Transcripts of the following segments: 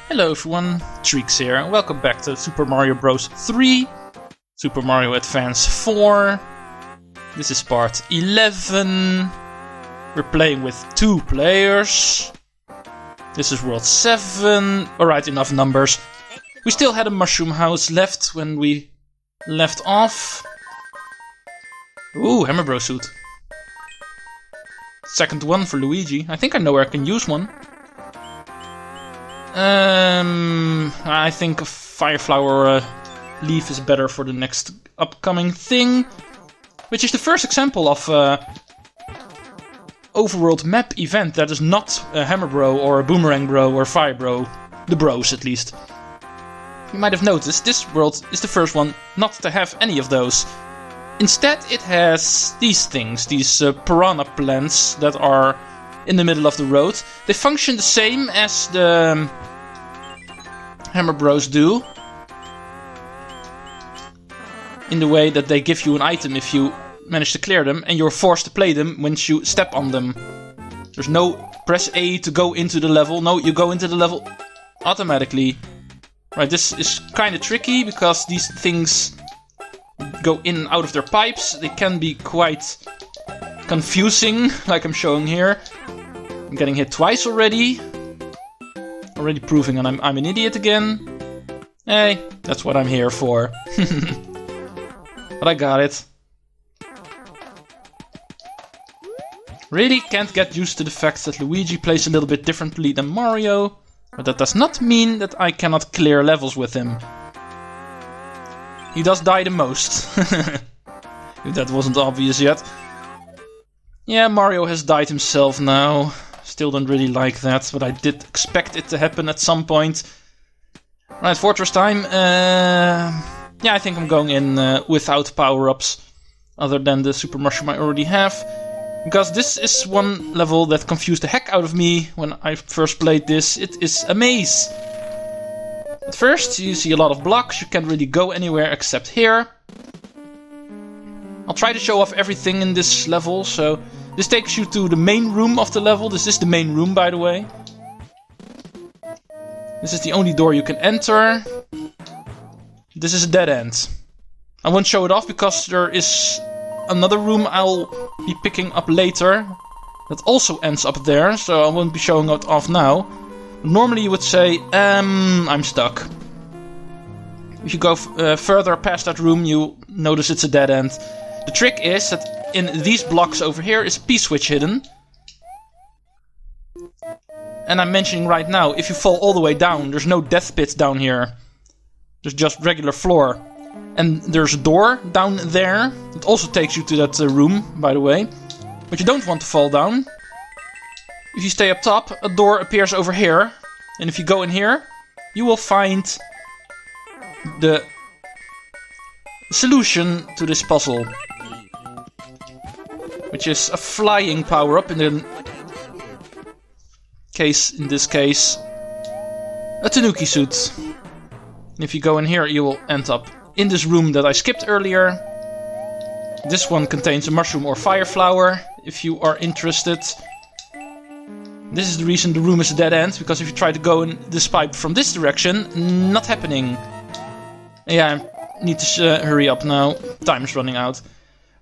Hello everyone, Treecks here, and welcome back to Super Mario Bros. 3, Super Mario Advance 4. This is part 11. We're playing with 2 players. This is World 7. Alright, enough numbers. We still had a mushroom house left when we left off. Ooh, Hammer Bro suit. Second one for Luigi. I think I know where I can use one. I think a Fireflower or a leaf is better for the next upcoming thing. Which is the first example of overworld map event that is not a Hammer Bro or a Boomerang Bro or Fire Bro. The bros at least. You might have noticed this world is the first one not to have any of those. Instead it has these things, these piranha plants that are in the middle of the road. They function the same as the Hammer Bros do. In the way that they give you an item if you manage to clear them, and you're forced to play them once you step on them. There's no press A to go into the level. No, you go into the level automatically. Right, this is kind of tricky because these things go in and out of their pipes. They can be quite confusing, like I'm showing here. I'm getting hit twice already. Already proving I'm an idiot again. Hey, that's what I'm here for. But I got it. Really can't get used to the fact that Luigi plays a little bit differently than Mario. But that does not mean that I cannot clear levels with him. He does die the most. If that wasn't obvious yet. Yeah, Mario has died himself now. Still don't really like that, but I did expect it to happen at some point. Right, Fortress time. Yeah, I think I'm going in without power-ups. Other than the super mushroom I already have. Because this is one level that confused the heck out of me when I first played this. It is a maze. At first, you see a lot of blocks. You can't really go anywhere except here. I'll try to show off everything in this level. So this takes you to the main room of the level. This is the main room, by the way. This is the only door you can enter. This is a dead end. I won't show it off because there is another room I'll be picking up later that also ends up there, so I won't be showing it off now. Normally you would say, I'm stuck. If you go further past that room, you notice it's a dead end. The trick is that in these blocks over here is a P-switch hidden. And I'm mentioning right now, if you fall all the way down, there's no death pit down here. There's just regular floor. And there's a door down there. It also takes you to that room, by the way. But you don't want to fall down. If you stay up top, a door appears over here. And if you go in here, you will find the solution to this puzzle. Which is a flying power-up in this case, a Tanuki suit. And if you go in here, you will end up in this room that I skipped earlier. This one contains a mushroom or fire flower, if you are interested. This is the reason the room is a dead end, because if you try to go in this pipe from this direction, not happening. Yeah, I need to hurry up now. Time is running out.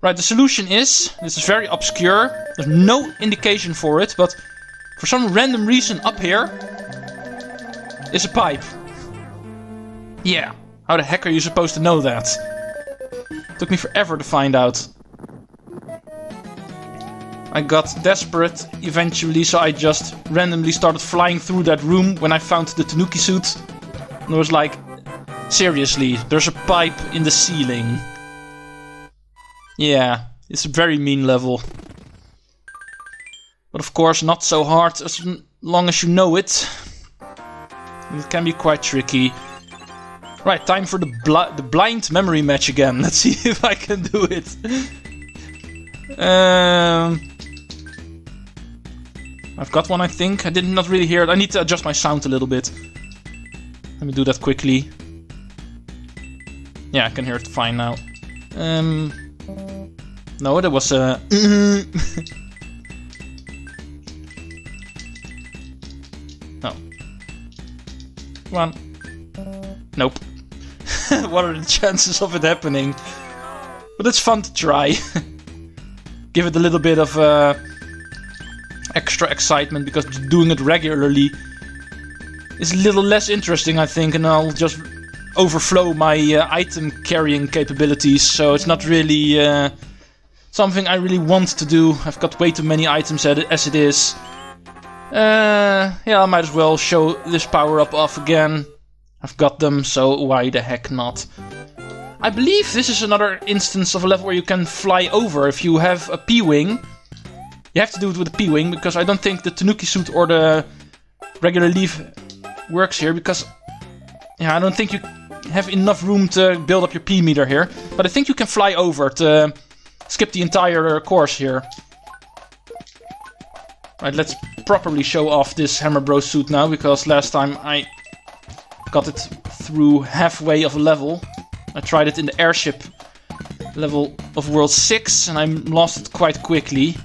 Right, the solution is, this is very obscure, there's no indication for it, but for some random reason up here is a pipe. Yeah, how the heck are you supposed to know that? Took me forever to find out. I got desperate eventually, so I just randomly started flying through that room when I found the Tanuki suit. And I was like, seriously, there's a pipe in the ceiling. Yeah, it's a very mean level. But of course not so hard as long as you know it. It can be quite tricky. Right, time for the blind memory match again. Let's see if I can do it. I've got one, I think. I did not really hear it. I need to adjust my sound a little bit. Let me do that quickly. Yeah, I can hear it fine now. No, that was a... Come on. Nope. What are the chances of it happening? But it's fun to try. Give it a little bit of extra excitement, because doing it regularly is a little less interesting, I think, and I'll just overflow my item carrying capabilities, so it's not really something I really want to do. I've got way too many items as it is. Yeah, I might as well show this power-up off again. I've got them, so why the heck not? I believe this is another instance of a level where you can fly over if you have a P-Wing. You have to do it with a P-Wing, because I don't think the Tanuki suit or the regular leaf works here, because yeah, I don't think you have enough room to build up your P-meter here. But I think you can fly over to skip the entire course here. Right, let's properly show off this Hammer Bros suit now, because last time I got it through halfway of a level. I tried it in the airship level of World 6 and I lost it quite quickly.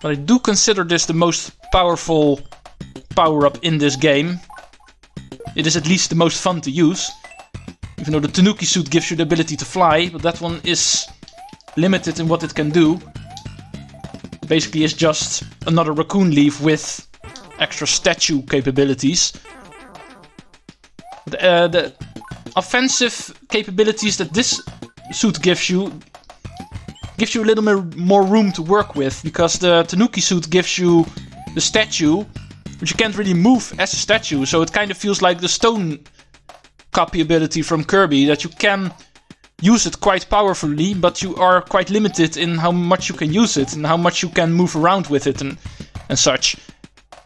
But I do consider this the most powerful power-up in this game. It is at least the most fun to use. Even though the Tanuki suit gives you the ability to fly, but that one is limited in what it can do. Basically, it's just another raccoon leaf with extra statue capabilities. The offensive capabilities that this suit gives you a little bit more room to work with, because the Tanuki suit gives you the statue, but you can't really move as a statue, so it kind of feels like the stone copy ability from Kirby, that you can use it quite powerfully, but you are quite limited in how much you can use it and how much you can move around with it and such.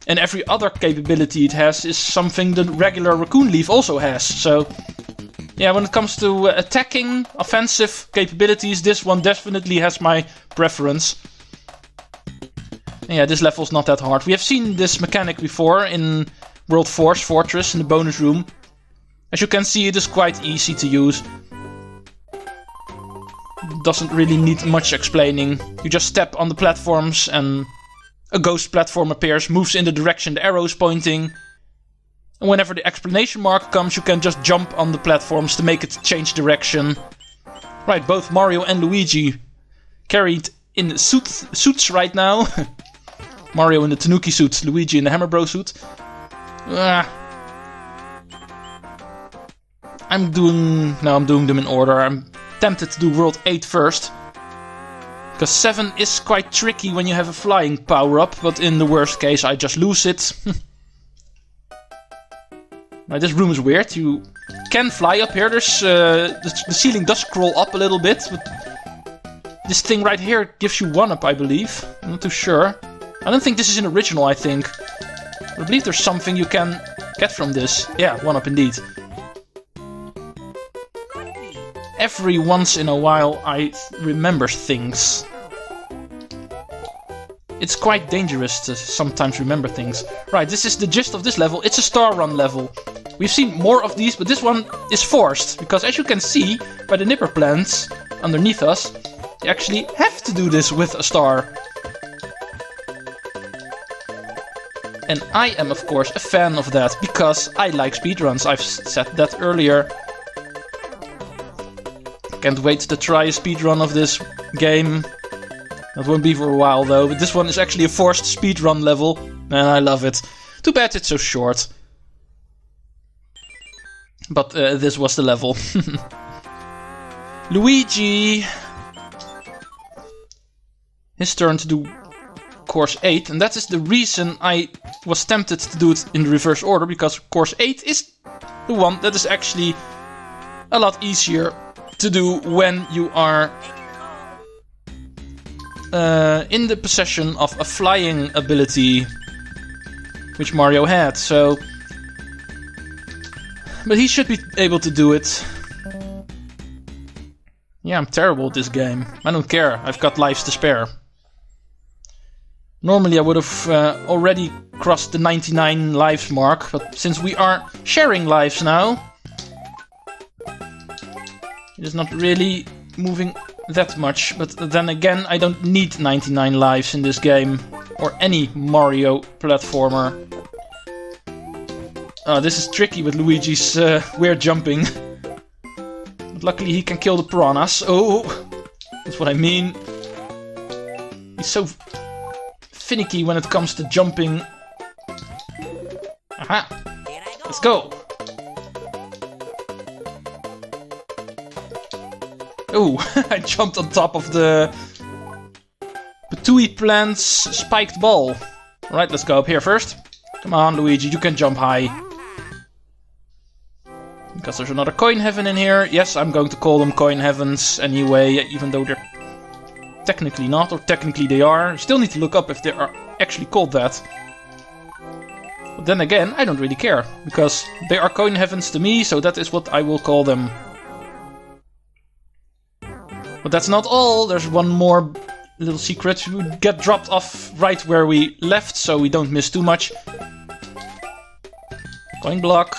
And every other capability it has is something the regular raccoon leaf also has. So yeah, when it comes to attacking, offensive capabilities, this one definitely has my preference. And yeah, this level's not that hard. We have seen this mechanic before in World Force Fortress in the bonus room. As you can see, it is quite easy to use. Doesn't really need much explaining. You just step on the platforms and a ghost platform appears, moves in the direction the arrow is pointing. And whenever the exclamation mark comes, you can just jump on the platforms to make it change direction. Right, both Mario and Luigi carried in suits right now. Mario in the Tanuki suit, Luigi in the Hammer Bros suit. I'm doing them in order. I'm tempted to do World 8 first. Because 7 is quite tricky when you have a flying power-up, but in the worst case I just lose it. Now, this room is weird. You can fly up here. There's the ceiling does scroll up a little bit, but this thing right here gives you 1-up, I believe. I'm not too sure. I don't think this is an original, I think. I believe there's something you can get from this. Yeah, 1-up indeed. Every once in a while I remember things. It's quite dangerous to sometimes remember things. Right, this is the gist of this level. It's a star run level. We've seen more of these, but this one is forced. Because as you can see by the nipper plants underneath us, you actually have to do this with a star. And I am of course a fan of that, because I like speedruns. I've said that earlier. Can't wait to try a speedrun of this game. That won't be for a while though, but this one is actually a forced speedrun level, and I love it. Too bad it's so short. But this was the level. Luigi! His turn to do Course 8, and that is the reason I was tempted to do it in the reverse order, because Course 8 is the one that is actually a lot easier to do when you are in the possession of a flying ability, which Mario had, so... But he should be able to do it. Yeah, I'm terrible at this game. I don't care, I've got lives to spare. Normally I would have already crossed the 99 lives mark, but since we are sharing lives now, it is not really moving that much, but then again I don't need 99 lives in this game, or any Mario platformer. Oh, this is tricky with Luigi's weird jumping. But luckily he can kill the piranhas. Oh, that's what I mean. He's so finicky when it comes to jumping. Aha! Let's go! Oh, I jumped on top of the Patui plant's spiked ball. Alright, let's go up here first. Come on, Luigi, you can jump high. Because there's another coin heaven in here. Yes, I'm going to call them coin heavens anyway, even though they're technically not, or technically they are. Still need to look up if they are actually called that. But then again, I don't really care, because they are coin heavens to me, so that is what I will call them. But that's not all, there's one more little secret. We get dropped off right where we left, so we don't miss too much. Coin block,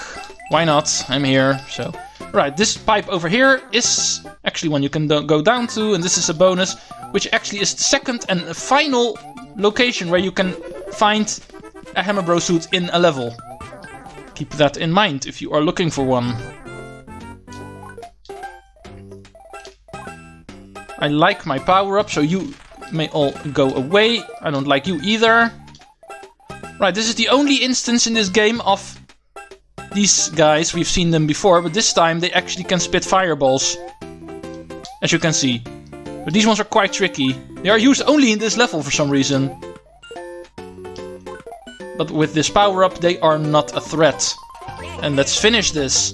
why not? I'm here, so... Right, this pipe over here is actually one you can go down to, and this is a bonus, which actually is the second and final location where you can find a Hammer Bro suit in a level. Keep that in mind if you are looking for one. I like my power-up, so you may all go away. I don't like you either. Right, this is the only instance in this game of these guys. We've seen them before, but this time they actually can spit fireballs. As you can see. But these ones are quite tricky. They are used only in this level for some reason. But with this power-up, they are not a threat. And let's finish this.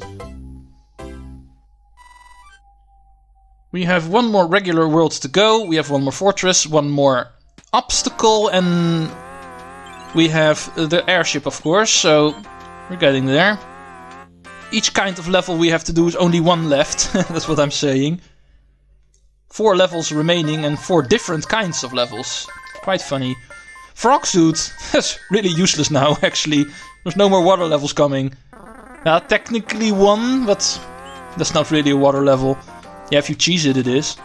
We have one more regular world to go, we have one more fortress, one more obstacle, and we have the airship, of course, so we're getting there. Each kind of level we have to do is only one left, that's what I'm saying. 4 levels remaining and 4 different kinds of levels. Quite funny. Frog suit, that's really useless now, actually. There's no more water levels coming. Technically 1, but that's not really a water level. Yeah, if you cheese it, it is.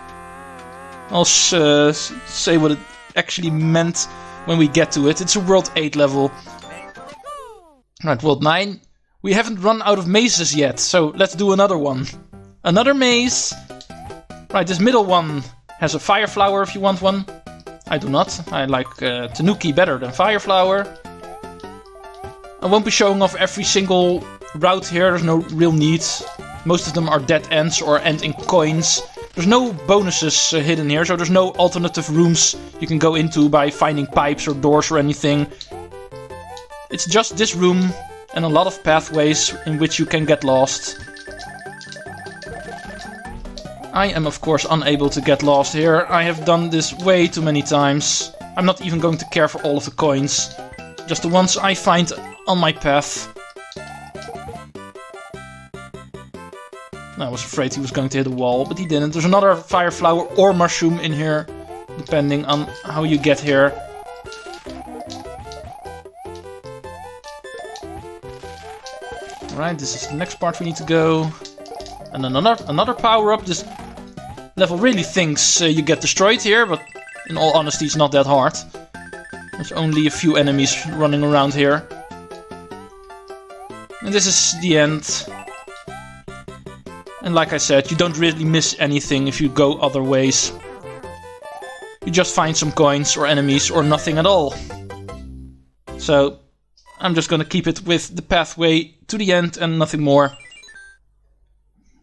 I'll say what it actually meant when we get to it. It's a World 8 level. Right, World 9. We haven't run out of mazes yet, so let's do another one. Another maze. Right, this middle one has a fire flower if you want one. I do not. I like Tanuki better than fire flower. I won't be showing off every single route here, there's no real need. Most of them are dead ends or end in coins. There's no bonuses hidden here, so there's no alternative rooms you can go into by finding pipes or doors or anything. It's just this room and a lot of pathways in which you can get lost. I am of course unable to get lost here. I have done this way too many times. I'm not even going to care for all of the coins. Just the ones I find on my path. I was afraid he was going to hit a wall, but he didn't. There's another fire flower or mushroom in here, depending on how you get here. Alright, this is the next part we need to go. And then another power-up. This level really thinks you get destroyed here, but in all honesty it's not that hard. There's only a few enemies running around here. And this is the end. And like I said, you don't really miss anything if you go other ways. You just find some coins or enemies or nothing at all. So I'm just gonna keep it with the pathway to the end and nothing more.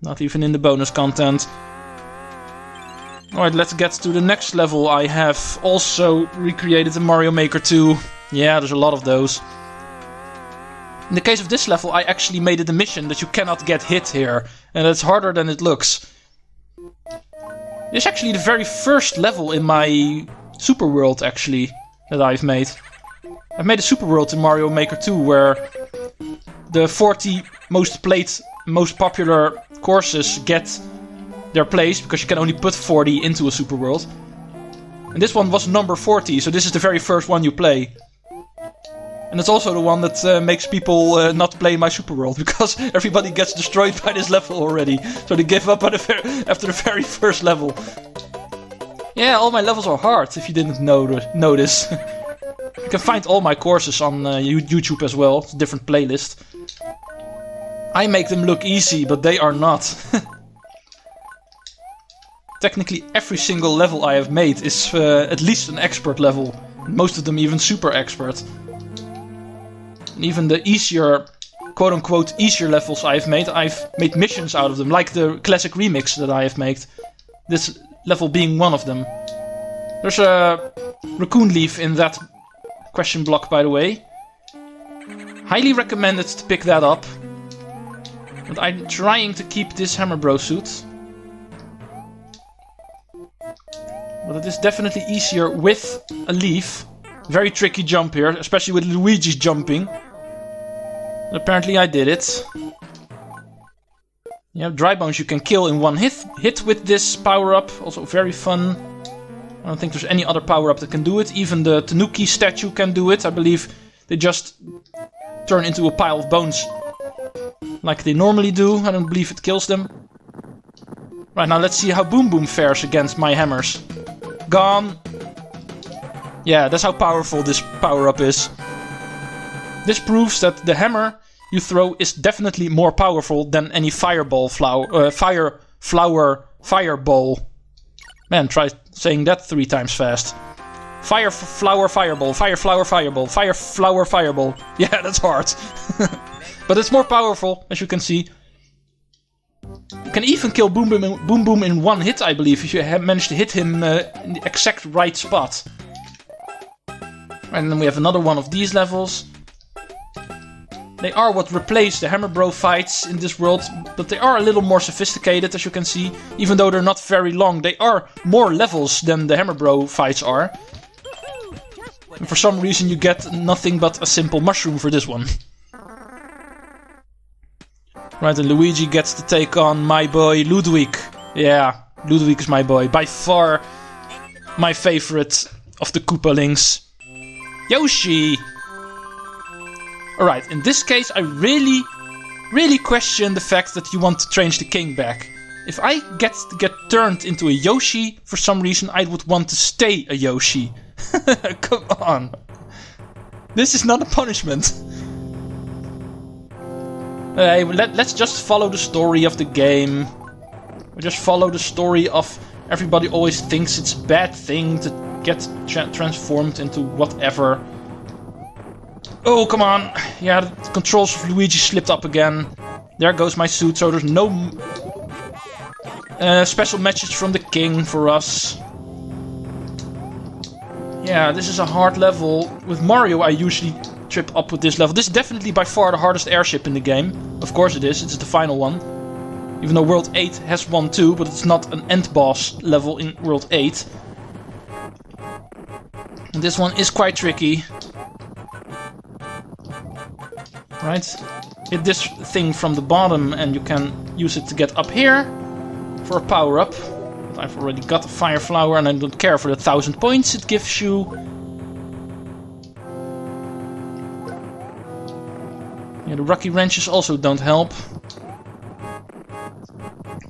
Not even in the bonus content. Alright, let's get to the next level. I have also recreated in Mario Maker 2. Yeah, there's a lot of those. In the case of this level, I actually made it a mission that you cannot get hit here. And it's harder than it looks. This is actually the very first level in my Super World, actually, that I've made. I've made a Super World in Mario Maker 2, where the 40 most played, most popular courses get their place, because you can only put 40 into a Super World. And this one was number 40, so this is the very first one you play. And it's also the one that makes people not play my Super World, because everybody gets destroyed by this level already. So they give up after the very first level. Yeah, all my levels are hard, if you didn't notice. You can find all my courses on YouTube as well. It's a different playlist. I make them look easy, but they are not. Technically, every single level I have made is at least an expert level. Most of them even super expert. And even the easier, quote-unquote, easier levels I've made missions out of them, like the classic remix that I have made. This level being one of them. There's a raccoon leaf in that question block, by the way. Highly recommended to pick that up. But I'm trying to keep this Hammer Bro suit. But it is definitely easier with a leaf. Very tricky jump here, especially with Luigi's jumping. But apparently I did it. Yeah, dry bones you can kill in one hit with this power-up. Also very fun. I don't think there's any other power-up that can do it. Even the Tanuki statue can do it. I believe they just turn into a pile of bones like they normally do. I don't believe it kills them. Right, now let's see how Boom Boom fares against my hammers. Gone. Yeah, that's how powerful this power-up is. This proves that the hammer you throw is definitely more powerful than any fireball fireball. Man, try saying that 3 times fast. Flower fireball, fire flower fireball, fire flower fireball. Yeah, that's hard. But it's more powerful, as you can see. You can even kill Boom Boom in one hit, I believe, if you manage to hit him in the exact right spot. And then we have another one of these levels. They are what replace the Hammer Bro fights in this world, but they are a little more sophisticated, as you can see. Even though they're not very long, they are more levels than the Hammer Bro fights are. And for some reason you get nothing but a simple mushroom for this one. Right, and Luigi gets to take on my boy Ludwig. Yeah, Ludwig is my boy. By far my favorite of the Koopalings. Yoshi! Alright, in this case I really question the fact that you want to change the king back. If I get turned into a Yoshi, for some reason I would want to stay a Yoshi. Come on. This is not a punishment. Let's just follow the story of the game. We just follow the story of everybody always thinks it's a bad thing to get transformed into whatever. Oh, come on. Yeah, the controls of Luigi slipped up again. There goes my suit, so there's no special message from the king for us. Yeah, this is a hard level. With Mario, I usually trip up with this level. This is definitely by far the hardest airship in the game. Of course it is, it's the final one. Even though World 8 has one too, but it's not an end boss level in World 8. And this one is quite tricky. Right, hit this thing from the bottom and you can use it to get up here for a power-up. But I've already got a fire flower and I don't care for the 1000 points it gives you. Yeah, the rocky wrenches also don't help.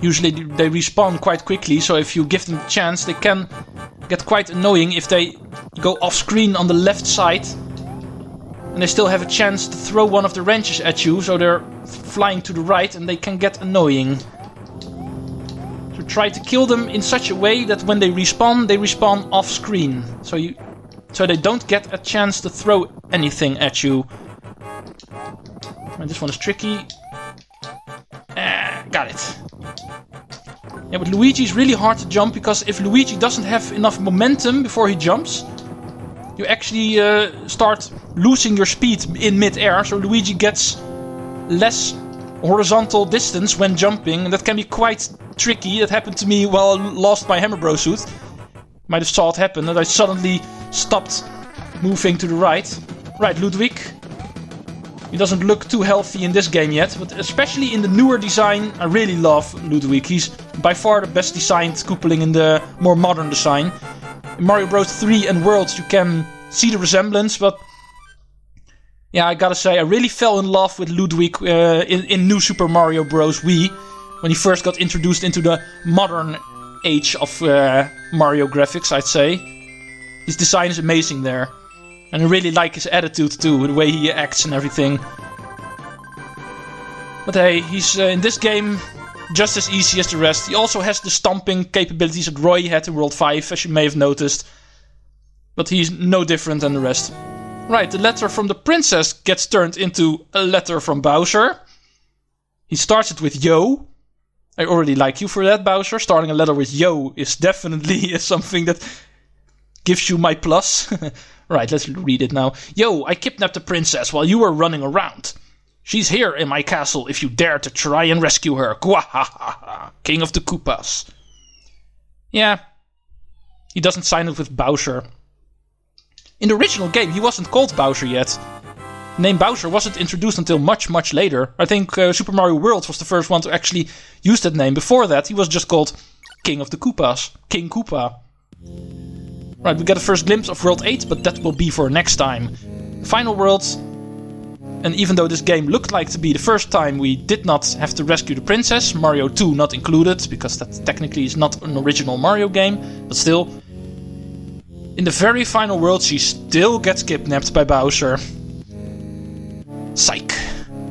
Usually they respawn quite quickly, so if you give them a chance they can get quite annoying if they go off screen on the left side. And they still have a chance to throw one of the wrenches at you, so they're flying to the right and they can get annoying. So try to kill them in such a way that when they respawn off screen. So they don't get a chance to throw anything at you. And this one is tricky. Got it. Yeah, but Luigi is really hard to jump, because if Luigi doesn't have enough momentum before he jumps, you actually start losing your speed in mid-air, so Luigi gets less horizontal distance when jumping, and that can be quite tricky. That happened to me while I lost my Hammer Bro suit. Might have saw it happen, that I suddenly stopped moving to the right. Right, Ludwig. He doesn't look too healthy in this game yet, but especially in the newer design, I really love Ludwig. He's by far the best designed Koopaling in the more modern design. In Mario Bros 3 and Worlds you can see the resemblance, but yeah, I gotta say, I really fell in love with Ludwig in New Super Mario Bros. Wii, when he first got introduced into the modern age of Mario graphics, I'd say. His design is amazing there. And I really like his attitude too, the way he acts and everything. But hey, he's in this game just as easy as the rest. He also has the stomping capabilities that Roy had in World 5, as you may have noticed. But he's no different than the rest. Right, the letter from the princess gets turned into a letter from Bowser. He starts it with yo. I already like you for that, Bowser. Starting a letter with yo is definitely something that gives you my plus. Right, let's read it now. Yo, I kidnapped the princess while you were running around. She's here in my castle if you dare to try and rescue her. Gwahahaha, King of the Koopas. Yeah, he doesn't sign it with Bowser. In the original game, he wasn't called Bowser yet. The name Bowser wasn't introduced until much, much later. I think Super Mario World was the first one to actually use that name. Before that, he was just called King of the Koopas. King Koopa. Right, we get a first glimpse of World 8, but that will be for next time. Final World. And even though this game looked like to be the first time we did not have to rescue the princess, Mario 2 not included, because that technically is not an original Mario game, but still. In the very final world, she still gets kidnapped by Bowser. Psych.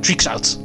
Treecks out.